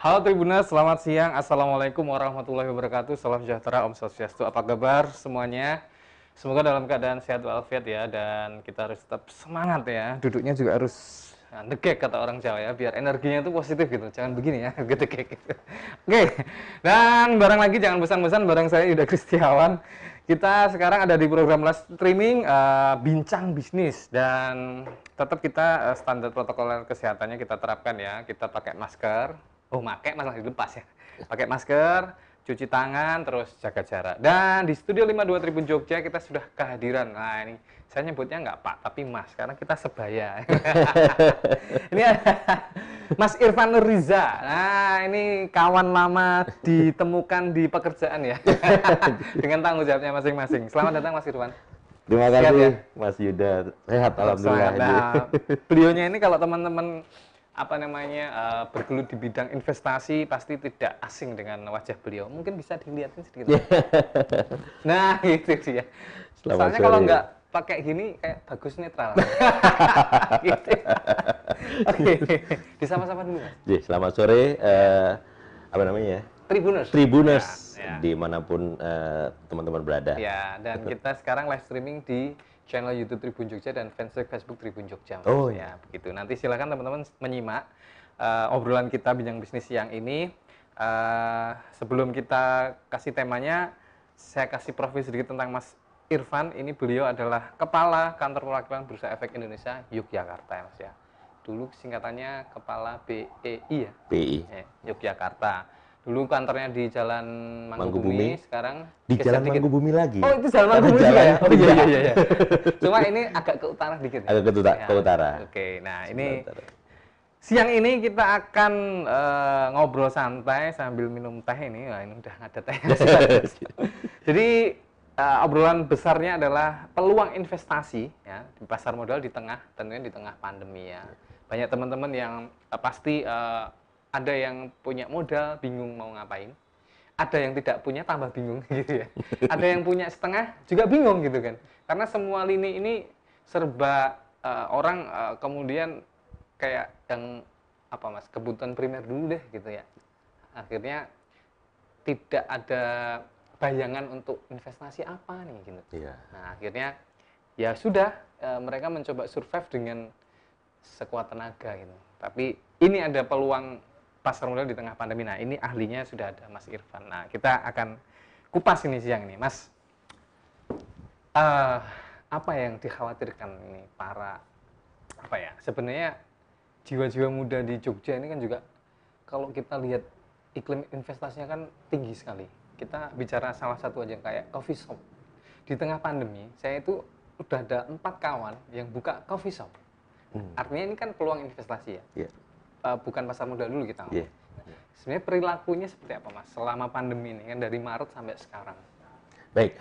Halo Tribuners, selamat siang. Assalamualaikum warahmatullahi wabarakatuh. Salam sejahtera, Om Swastiastu. Apa kabar semuanya? Semoga dalam keadaan sehat walafiat ya, dan kita harus tetap semangat ya. Duduknya juga harus degek kata orang Jawa ya, biar energinya itu positif gitu. Jangan begini ya, gedegek gitu. Oke, dan bareng lagi jangan bosan-bosan, bareng saya Yuda Kristiawan. Kita sekarang ada di program live streaming Bincang Bisnis, dan tetap kita standar protokol kesehatannya kita terapkan ya. Kita pakai masker. Oh, pakai malah dilepas ya. Pakai masker, cuci tangan, terus jaga jarak. Dan di Studio 52 Tribun Jogja kita sudah kehadiran. Nah, ini saya nyebutnya nggak Pak, tapi Mas, karena kita sebaya. Ini ada Mas Irfan Nurriza. Nah, ini kawan lama ditemukan di pekerjaan ya. Dengan tanggung jawabnya masing-masing. Selamat datang Mas Irfan. Terima Sehat kasih ya? Mas Yuda, sehat alhamdulillah. Nah, beliaunya ini kalau teman-teman bergelut di bidang investasi pasti tidak asing dengan wajah beliau. Mungkin bisa dilihatin sedikit. Nah, itu dia. Selamat Soalnya kalau sore. nggak pakai gini kayak bagus netral. Gitu. Oke, disapa-sapa dulu Mas. Selamat sore. Apa namanya ya? Tribuners. Tribuners Ya. dimanapun teman-teman berada. Ya, dan kita sekarang live streaming di channel YouTube Tribun Jogja dan fanspage Facebook Tribun Jogja. Mas. Oh, ya, begitu. Nanti silakan teman-teman menyimak obrolan kita bincang bisnis siang ini. Sebelum kita kasih temanya, saya kasih profil sedikit tentang Mas Irfan. Ini beliau adalah Kepala Kantor Perwakilan Bursa Efek Indonesia Yogyakarta, ya Mas ya. Dulu singkatannya Kepala BEI ya. BI. Yogyakarta. Dulu kantornya di Jalan Mangubumi, sekarang Di geser Jalan dikit. Mangubumi lagi. Oh, itu Jalan Mangubumi juga ya? Oh iya. Cuma ini agak ke utara dikit. Ya? Agak ke utara. Oke, nah ini siang ini kita akan ngobrol santai sambil minum teh ini. Wah, ini udah ada teh. Jadi obrolan besarnya adalah peluang investasi ya di pasar modal tentunya di tengah pandemi ya. Banyak teman-teman yang pasti ada yang punya modal bingung mau ngapain, ada yang tidak punya tambah bingung gitu ya, ada yang punya setengah juga bingung gitu kan, karena semua lini ini serba orang kemudian kayak yang Mas, kebutuhan primer dulu deh gitu ya, akhirnya tidak ada bayangan untuk investasi apa nih gitu. Iya. Nah akhirnya ya sudah mereka mencoba survive dengan sekuat tenaga gitu, tapi ini ada peluang pasar modal di tengah pandemi. Nah, ini ahlinya sudah ada Mas Irfan. Nah, kita akan kupas ini siang ini, Mas. Apa yang dikhawatirkan ini para sebenarnya jiwa-jiwa muda di Jogja ini kan juga kalau kita lihat iklim investasinya kan tinggi sekali. Kita bicara salah satu aja kayak coffee shop. Di tengah pandemi, saya itu udah ada 4 kawan yang buka coffee shop. Artinya ini kan peluang investasi ya. Yeah. Bukan pasar modal dulu kita ngomong. Yeah. Sebenarnya perilakunya seperti apa Mas selama pandemi ini kan dari Maret sampai sekarang? Baik,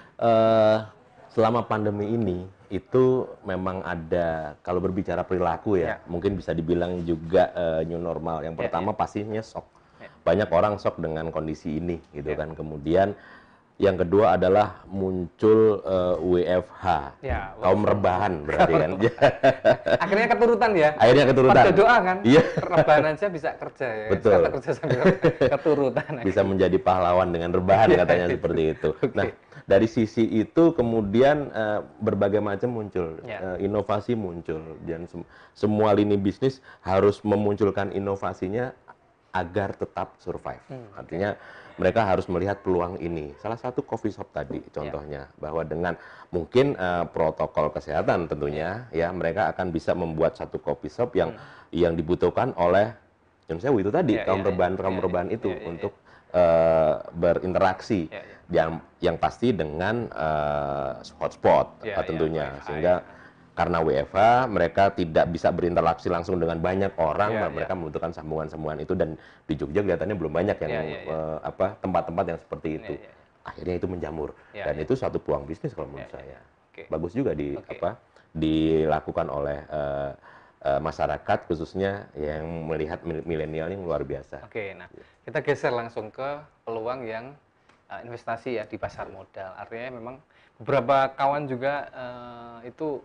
selama pandemi ini itu memang ada, kalau berbicara perilaku ya, mungkin bisa dibilang juga new normal. Yang pertama pastinya shock. Banyak orang shock dengan kondisi ini gitu kan. Kemudian yang kedua adalah muncul WFH, kaum rebahan berarti kan. Akhirnya keturutan ya. Akhirnya keturutan. Pada doa kan. Iya. Rebahan aja bisa kerja ya. Betul. Kerja sambil keturutan. Bisa menjadi pahlawan dengan rebahan katanya seperti itu. Okay. Nah, dari sisi itu kemudian berbagai macam muncul, inovasi muncul, dan semua lini bisnis harus memunculkan inovasinya agar tetap survive. Artinya mereka harus melihat peluang ini. Salah satu coffee shop tadi contohnya, bahwa dengan mungkin protokol kesehatan tentunya ya mereka akan bisa membuat satu coffee shop yang dibutuhkan oleh itu tadi kaum rebahan itu untuk berinteraksi yang pasti dengan hotspot tentunya sehingga karena WFH mereka tidak bisa berinteraksi langsung dengan banyak orang, mereka membutuhkan sambungan-sambungan itu, dan di Jogja kelihatannya belum banyak yang tempat-tempat yang seperti itu. Akhirnya itu menjamur dan itu suatu peluang bisnis kalau menurut saya. Bagus juga dilakukan oleh masyarakat khususnya yang melihat milenial yang luar biasa. Oke, nah kita geser langsung ke peluang yang investasi ya di pasar modal. Artinya memang beberapa kawan juga itu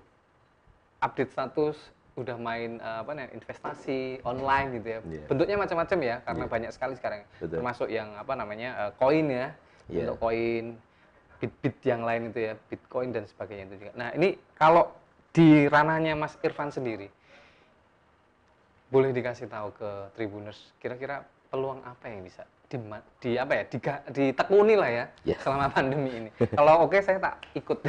update status udah main apa nih investasi online gitu ya. Bentuknya macam-macam ya karena banyak sekali sekarang. Termasuk yang apa namanya koin ya. Untuk koin bit-bit yang lain itu ya, Bitcoin dan sebagainya itu juga. Nah, ini kalau di ranahnya Mas Irfan sendiri boleh dikasih tahu ke Tribuners kira-kira peluang apa yang bisa ditekuni lah ya selama pandemi ini. Kalau oke saya tak ikut.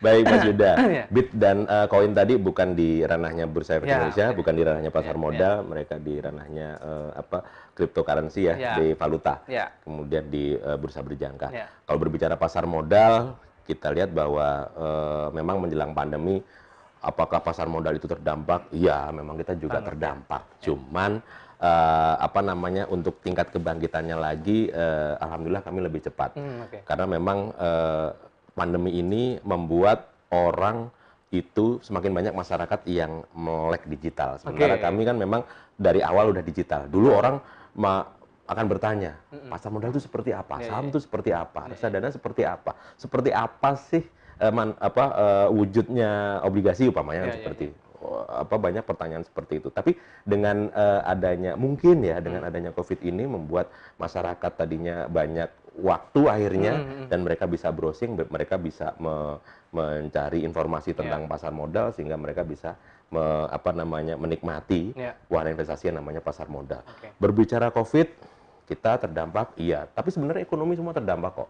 Baik Mas Yuda, Bit dan koin tadi bukan di ranahnya Bursa Efek Indonesia, bukan di ranahnya pasar modal, mereka di ranahnya cryptocurrency ya, di valuta, kemudian di bursa berjangka. Kalau berbicara pasar modal, kita lihat bahwa memang menjelang pandemi, apakah pasar modal itu terdampak? Iya, memang kita juga terdampak. Cuman untuk tingkat kebangkitannya lagi, alhamdulillah kami lebih cepat. Karena memang pandemi ini membuat orang itu semakin banyak masyarakat yang melek digital. Sementara kami kan memang dari awal udah digital. Dulu orang akan bertanya, pasar modal itu seperti apa? Saham itu seperti apa? Reksadana seperti apa? Seperti apa sih wujudnya obligasi umpamanya seperti banyak pertanyaan seperti itu. Tapi dengan adanya dengan adanya COVID ini membuat masyarakat tadinya banyak waktu akhirnya dan mereka bisa browsing, mereka bisa mencari informasi tentang pasar modal sehingga mereka bisa menikmati wahana investasi yang namanya pasar modal. Berbicara COVID, kita terdampak, iya. Tapi sebenarnya ekonomi semua terdampak kok.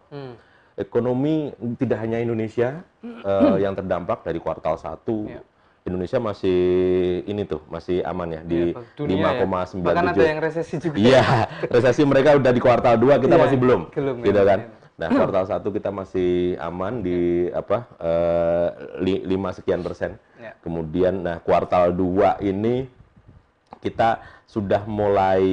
Ekonomi tidak hanya Indonesia yang terdampak dari kuartal 1. Indonesia masih aman ya di 5,97. Bahkan ada yang resesi juga. Iya, resesi mereka udah di kuartal 2, kita masih belum. Gitu kan. Nah, kuartal 1 kita masih aman di 5% Kemudian kuartal 2 ini kita sudah mulai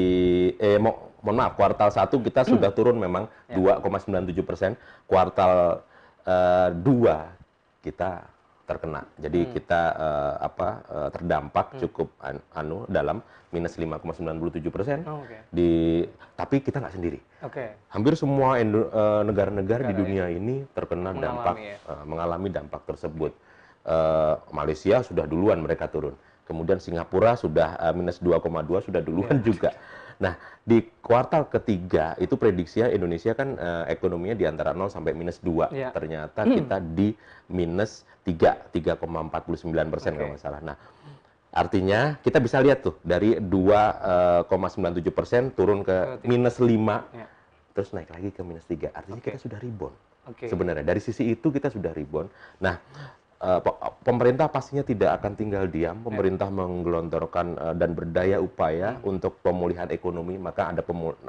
kuartal 1 kita sudah turun memang 2,97%. Kuartal 2 kita terkena. Jadi kita terdampak cukup dalam minus 5,97%. Tapi kita nggak sendiri. Hampir semua negara-negara di dunia ini terkena mengalami dampak tersebut. Malaysia sudah duluan mereka turun. Kemudian Singapura sudah minus 2,2 sudah duluan juga. Nah, di kuartal ketiga itu prediksinya Indonesia kan ekonominya di antara 0 sampai minus 2. Ternyata kita di minus 3,49% kalau nggak salah. Nah, artinya kita bisa lihat tuh dari 2,97% turun ke minus 5, terus naik lagi ke minus 3. Artinya kita sudah rebound. Sebenarnya dari sisi itu kita sudah rebound. Nah, pemerintah pastinya tidak akan tinggal diam. Pemerintah menggelontorkan dan berdaya upaya untuk pemulihan ekonomi. Maka ada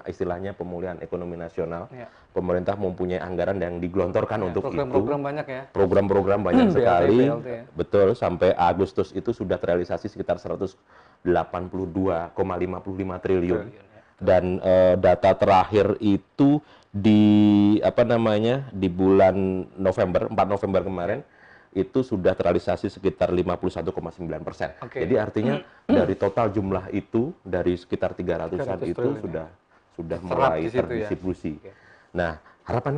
istilahnya pemulihan ekonomi nasional. Pemerintah mempunyai anggaran yang digelontorkan untuk program-program banyak ya. Program-program banyak sekali. Betul, sampai Agustus itu sudah terrealisasi sekitar 182,55 triliun. Dan data terakhir itu di bulan November, 4 November kemarin itu sudah terrealisasi sekitar 51,9%. Jadi artinya dari total jumlah itu, dari sekitar 300-an itu sudah mulai terdistribusi. Nah, harapan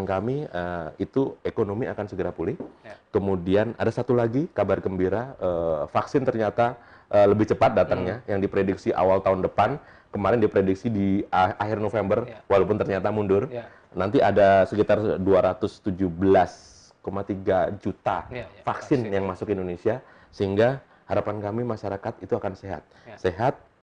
kami itu ekonomi akan segera pulih. Kemudian ada satu lagi kabar gembira, vaksin ternyata lebih cepat datangnya, yang diprediksi awal tahun depan. Kemarin diprediksi di akhir November, walaupun ternyata mundur. Nanti ada sekitar 217,3 juta vaksin yang masuk ke Indonesia, sehingga harapan kami masyarakat itu akan sehat. Sehat